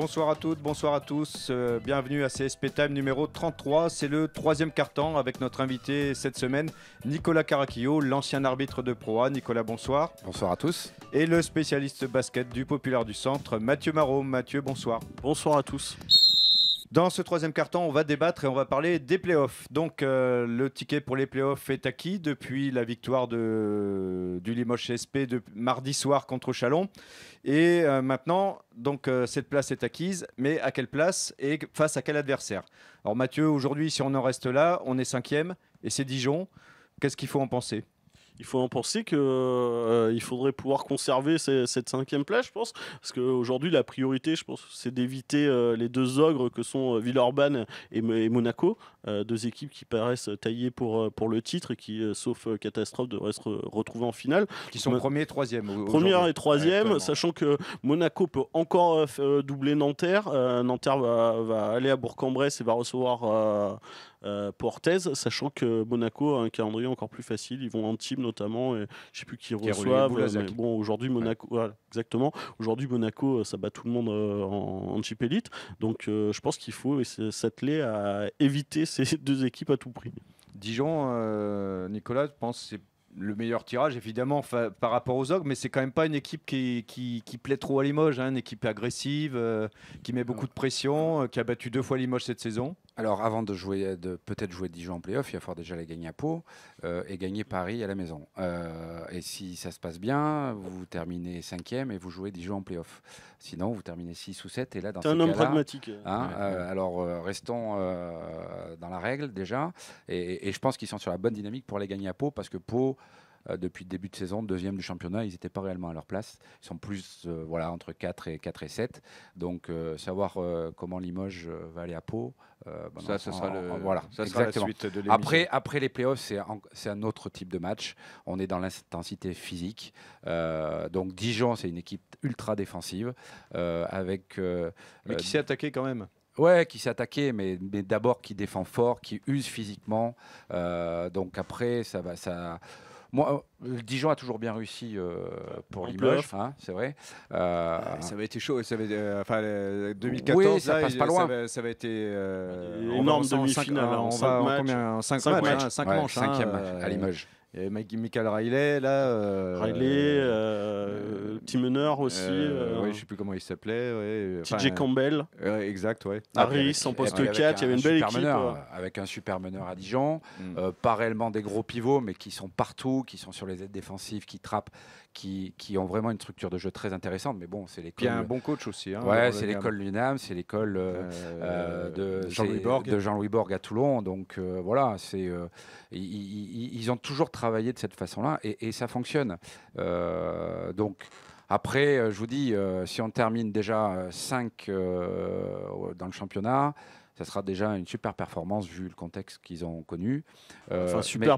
Bonsoir à toutes, bonsoir à tous. Bienvenue à CSP Time numéro 33. C'est le troisième quart-temps avec notre invité cette semaine, Nicolas Caraquillo, l'ancien arbitre de Pro A. Nicolas, bonsoir. Bonsoir à tous. Et le spécialiste basket du Populaire du Centre, Mathieu Marot. Mathieu, bonsoir. Bonsoir à tous. Dans ce troisième quart-temps, on va débattre et on va parler des playoffs. Donc, le ticket pour les playoffs est acquis depuis la victoire du Limoges CSP de mardi soir contre Chalon. Et maintenant, donc, cette place est acquise, mais à quelle place et face à quel adversaire? Alors Mathieu, aujourd'hui, si on en reste là, on est cinquième et c'est Dijon. Qu'est-ce qu'il faut en penser? Il faut en penser qu'il faudrait pouvoir conserver cette cinquième place, je pense. Parce qu'aujourd'hui, la priorité, je pense, c'est d'éviter les deux ogres que sont Villeurbanne et Monaco. Deux équipes qui paraissent taillées pour le titre et qui, sauf catastrophe, devraient se retrouver en finale. Qui sont premier et troisième. Première et troisième, ouais, sachant que Monaco peut encore doubler Nanterre. Nanterre va aller à Bourg-en-Bresse et va recevoir Portez, sachant que Monaco a un calendrier encore plus facile. Ils vont en Antibes notamment, et je sais plus qui reçoivent. Mais bon, aujourd'hui Monaco, voilà, exactement. Aujourd'hui Monaco, ça bat tout le monde en Chip Elite. Donc je pense qu'il faut s'atteler à éviter ces deux équipes à tout prix. Dijon, Nicolas, je pense que c'est le meilleur tirage, évidemment, par rapport aux ogres, mais c'est quand même pas une équipe qui plaît trop à Limoges, hein, une équipe agressive, qui met beaucoup de pression, qui a battu 2 fois Limoges cette saison. Alors, avant de peut-être jouer Dijon en play-off, il va falloir déjà les gagner à Pau et gagner Paris à la maison. Et si ça se passe bien, vous terminez 5e et vous jouez Dijon en play-off. Sinon, vous terminez 6 ou 7 et là, dans ce cas-là... C'est un homme pragmatique. Alors, restons dans la règle déjà. Et je pense qu'ils sont sur la bonne dynamique pour les gagner à Pau, parce que Pau... depuis le début de saison, deuxième du championnat, ils n'étaient pas réellement à leur place. Ils sont plus entre 4 et 7. Donc, savoir comment Limoges va aller à Pau, ça sera la suite de l'émission. Après les playoffs, c'est un autre type de match. On est dans l'intensité physique. Donc, Dijon, c'est une équipe ultra défensive. Mais qui s'est attaqué quand même. Ouais, qui s'est attaqué, mais d'abord qui défend fort, qui use physiquement. Donc, après, moi, Dijon a toujours bien réussi pour Limoges, hein, c'est vrai. Ça avait été chaud. 2014, oui, ça passe pas loin. Ça avait été énorme demi-finale. En 5 matchs. 5 manches. 5e à Limoges. Il y avait Michael Riley, là. Timeneur aussi. Je ne sais plus comment il s'appelait. TJ Campbell. Exact, ouais. Harris en poste 4, il y avait une belle équipe. Avec un super meneur à Dijon. Pas réellement des gros pivots, mais qui sont partout, qui sont sur les aides défensives, qui trappent, qui ont vraiment une structure de jeu très intéressante. Mais bon, c'est l'école. Il y a un bon coach aussi. Hein, ouais, c'est l'école Lunam, c'est l'école de Jean-Louis Borg à Toulon. Donc voilà, ils ont toujours travaillé de cette façon-là et ça fonctionne. Donc après, je vous dis, si on termine déjà 5 dans le championnat, ça sera déjà une super performance vu le contexte qu'ils ont connu.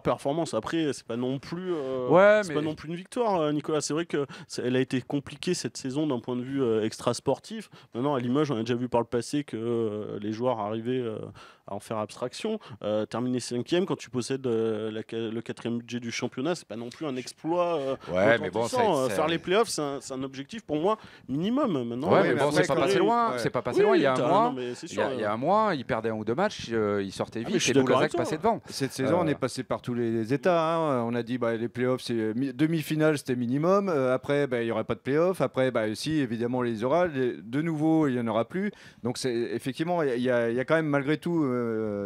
Performance. Après, c'est pas non plus, pas non plus une victoire, Nicolas. C'est vrai qu'elle a été compliquée cette saison d'un point de vue extra sportif. Maintenant, à Limoges, on a déjà vu par le passé que les joueurs arrivaient à en faire abstraction. Terminer 5e quand tu possèdes le 4e budget du championnat, c'est pas non plus un exploit. Mais bon, faire les playoffs, c'est un objectif pour moi minimum. Maintenant, mais bon, c'est pas passé loin. C'est pas passé loin. Il y a un mois. Il perdait 1 ou 2 matchs, il sortait vite et Boulazac passait devant. Cette saison, on est passé par tous les états. Hein. On a dit les playoffs, c'est demi-finale, c'était minimum. Après, il n'y aurait pas de playoffs. Après, si, évidemment, on les aura. De nouveau, il n'y en aura plus. Donc, effectivement, il y a quand même, malgré tout,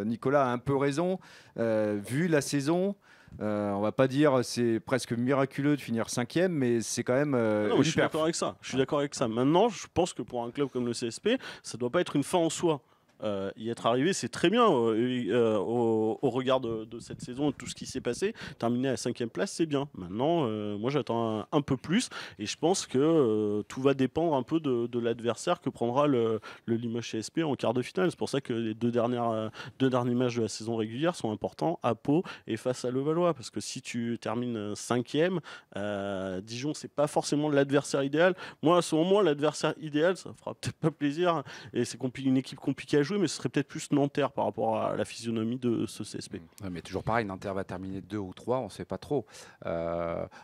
Nicolas a un peu raison. Vu la saison, on va pas dire c'est presque miraculeux de finir 5e, mais c'est quand même. Je suis d'accord avec ça. Maintenant, je pense que pour un club comme le CSP, ça doit pas être une fin en soi. Y être arrivé, c'est très bien au regard de cette saison et de tout ce qui s'est passé. Terminer à la 5e place, c'est bien. Maintenant, moi j'attends un peu plus et je pense que tout va dépendre un peu de l'adversaire que prendra le Limoges CSP en quart de finale. C'est pour ça que les deux derniers matchs de la saison régulière sont importants à Pau et face à Levallois, parce que si tu termines 5e, Dijon, c'est pas forcément l'adversaire idéal. Moi, selon moi, l'adversaire idéal, ça fera peut-être pas plaisir et c'est une équipe compliquée à jouer, mais ce serait peut-être plus Nanterre par rapport à la physionomie de ce CSP. Ouais, mais toujours pareil, Nanterre va terminer 2 ou 3, on ne sait pas trop.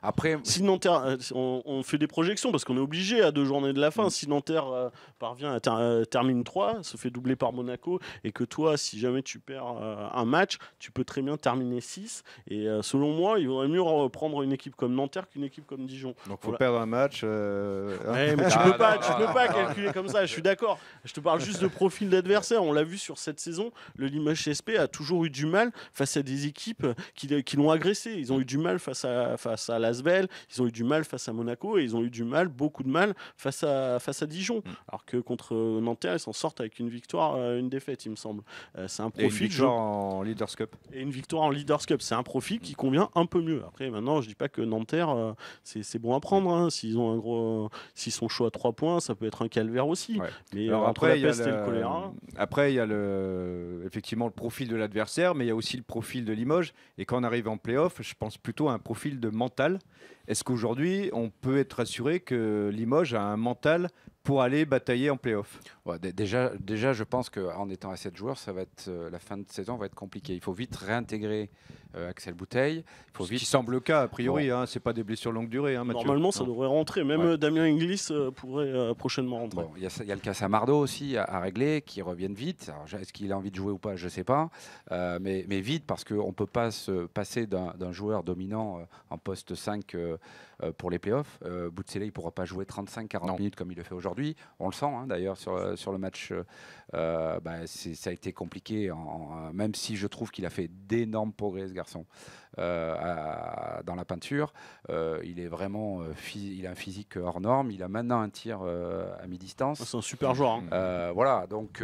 Après, si Nanterre, on fait des projections parce qu'on est obligé à 2 journées de la fin. Si Nanterre parvient à termine 3, se fait doubler par Monaco, et que toi, si jamais tu perds un match, tu peux très bien terminer 6. Et selon moi, il vaudrait mieux prendre une équipe comme Nanterre qu'une équipe comme Dijon. Donc il faut perdre un match. Ouais, mais tu peux pas calculer comme ça, je suis d'accord. Je te parle juste de profil d'adversaire. On l'a vu sur cette saison, le Limoges CSP a toujours eu du mal face à des équipes qui l'ont agressé. Ils ont eu du mal face à l'Asvel, ils ont eu du mal face à Monaco, et ils ont eu beaucoup de mal face à Dijon. Alors que contre Nanterre, ils s'en sortent avec une victoire, une défaite, il me semble. C'est un profil. Et une victoire en Leaders Cup. Et une victoire en Leaders Cup. C'est un profil qui convient un peu mieux. Après, maintenant, je dis pas que Nanterre, c'est bon à prendre. Hein. S'ils sont chauds à 3 points, ça peut être un calvaire aussi. Ouais. Mais alors, après, la peste et le choléra. Après, il y a effectivement le profil de l'adversaire, mais il y a aussi le profil de Limoges. Et quand on arrive en play-off, je pense plutôt à un profil de mental. Est-ce qu'aujourd'hui, on peut être assuré que Limoges a un mental pour aller batailler en play-off? Ouais, déjà, je pense qu'en étant à 7 joueurs, ça va être, la fin de saison va être compliquée. Il faut vite réintégrer Axel Bouteille. Ce qui semble le cas, a priori. Bon. C'est pas des blessures longue durée, Mathieu. Normalement, ça devrait rentrer. Même Damien Inglis pourrait prochainement rentrer. Bon, il y a le cas Samardo aussi à régler, qui revienne vite. Est-ce qu'il a envie de jouer ou pas? Je ne sais pas. Mais vite, parce qu'on ne peut pas se passer d'un joueur dominant en poste 5 pour les playoffs. Boutselé, il ne pourra pas jouer 35-40 minutes comme il le fait aujourd'hui. On le sent d'ailleurs sur le match. Ça a été compliqué, même si je trouve qu'il a fait d'énormes progrès, ce garçon, dans la peinture. Il est vraiment il a un physique hors norme. Il a maintenant un tir à mi-distance. C'est un super joueur. Voilà, donc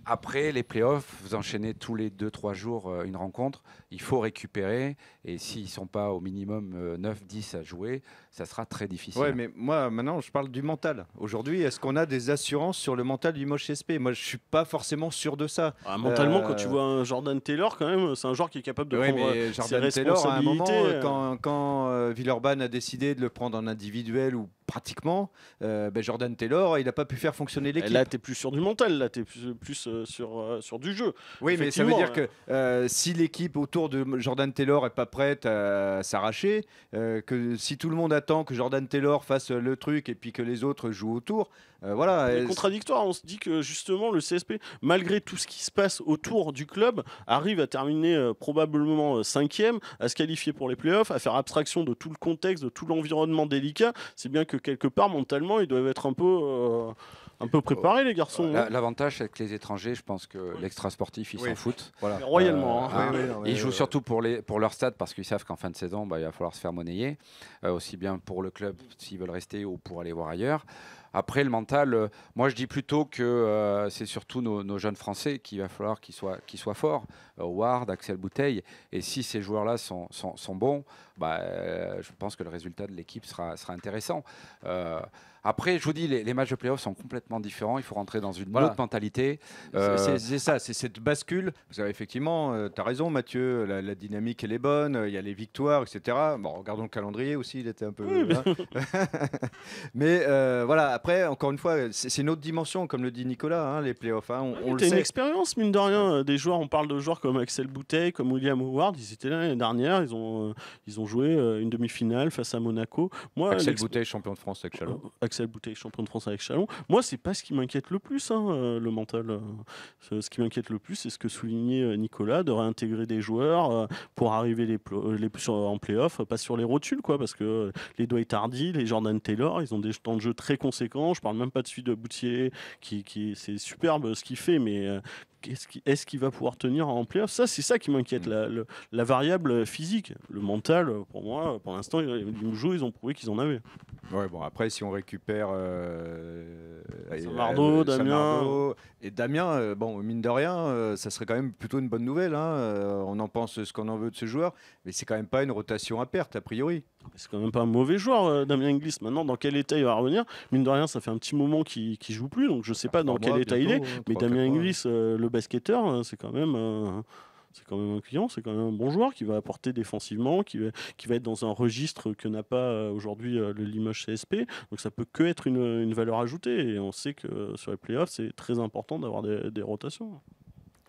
après les playoffs, vous enchaînez tous les 2-3 jours une rencontre. Il faut récupérer. Et s'ils ne sont pas au minimum 9-10 à jouer, ça sera très difficile. Oui, mais moi, maintenant, je parle du mental. Aujourd'hui, est-ce qu'on a des assurances sur le mental du Limoges CSP? Moi, je ne suis pas forcément sûr de ça. Mentalement, quand tu vois un Jordan Taylor, quand même, c'est un joueur qui est capable de prendre ses responsabilités. À un moment, quand Villeurbanne a décidé de le prendre en individuel ou pratiquement, Jordan Taylor, il n'a pas pu faire fonctionner l'équipe. Là, tu es plus sur du mental, là, tu es plus sur du jeu. Oui, mais ça veut dire que si l'équipe autour de Jordan Taylor n'est pas prête à s'arracher, que si tout le monde attend que Jordan Taylor fasse le truc et puis que les autres jouent autour, voilà. C'est contradictoire. On se dit que justement, le CSP, malgré tout ce qui se passe autour du club, arrive à terminer probablement 5e, à se qualifier pour les playoffs, à faire abstraction de tout le contexte, de tout l'environnement délicat. C'est bien que quelque part, mentalement, ils doivent être un peu préparés, les garçons. L'avantage, c'est que les étrangers, je pense que l'extra-sportif, ils s'en foutent. Voilà. Royalement. Ils jouent surtout pour leur stade, parce qu'ils savent qu'en fin de saison, il va falloir se faire monnayer, aussi bien pour le club s'ils veulent rester ou pour aller voir ailleurs. Après, le mental, moi je dis plutôt que c'est surtout nos jeunes Français qu'il va falloir qu'ils soient forts. Ward, Axel Bouteille. Et si ces joueurs-là sont bons, je pense que le résultat de l'équipe sera intéressant. Après, je vous dis, les matchs de play-off sont complètement différents. Il faut rentrer dans une autre mentalité. C'est ça, c'est cette bascule. Effectivement, tu as raison, Mathieu. La dynamique, elle est bonne. Il y a les victoires, etc. Bon, regardons le calendrier aussi. Il était un peu. Mais voilà, après, encore une fois, c'est une autre dimension, comme le dit Nicolas, les play-offs. On le sait. Une expérience, mine de rien. Des joueurs, on parle de joueurs comme Axel Bouteille, comme William Howard. Ils étaient là l'année dernière. Ils ont joué une demi-finale face à Monaco. Axel Bouteille, champion de France avec Chalon. Axel Bouteille, champion de France avec Chalon. Moi, c'est pas ce qui m'inquiète le plus, le mental. Ce qui m'inquiète le plus, c'est ce que soulignait Nicolas, de réintégrer des joueurs pour arriver en play-off, pas sur les rotules, quoi, parce que les Dwight Hardy, les Jordan Taylor, ils ont des temps de jeu très conséquents. Je parle même pas de celui de Boutier, qui c'est superbe ce qu'il fait, mais est-ce qu'il va pouvoir tenir en play-off? C'est ça qui m'inquiète, la variable physique. Le mental, pour moi, pour l'instant, ils ont prouvé qu'ils en avaient. Ouais, bon, après, si on récupère Samardo, Damien. Et Damien, mine de rien, ça serait quand même plutôt une bonne nouvelle. On en pense ce qu'on en veut de ce joueur, mais c'est quand même pas une rotation à perte, a priori. C'est quand même pas un mauvais joueur, Damien Inglis. Maintenant, dans quel état il va revenir? Mine de rien, ça fait un petit moment qu'il joue plus, donc je sais pas dans quel état il est. Mais Damien Inglis, le basketteur, c'est quand même un client, c'est quand même un bon joueur qui va apporter défensivement, qui va être dans un registre que n'a pas aujourd'hui le Limoges CSP. Donc ça peut que être une valeur ajoutée. Et on sait que sur les playoffs, c'est très important d'avoir des rotations.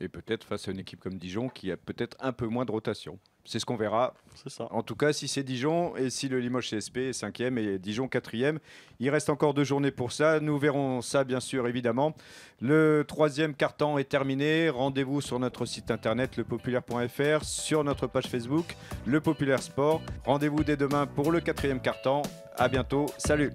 Et peut-être face à une équipe comme Dijon qui a peut-être un peu moins de rotation. C'est ce qu'on verra. C'est ça. En tout cas, si c'est Dijon et si le Limoges CSP est 5e et Dijon 4e, il reste encore 2 journées pour ça. Nous verrons ça, bien sûr, évidemment. Le 3e quart-temps est terminé. Rendez-vous sur notre site internet lepopulaire.fr, sur notre page Facebook, Le Populaire Sport. Rendez-vous dès demain pour le 4e quart-temps. À bientôt. Salut.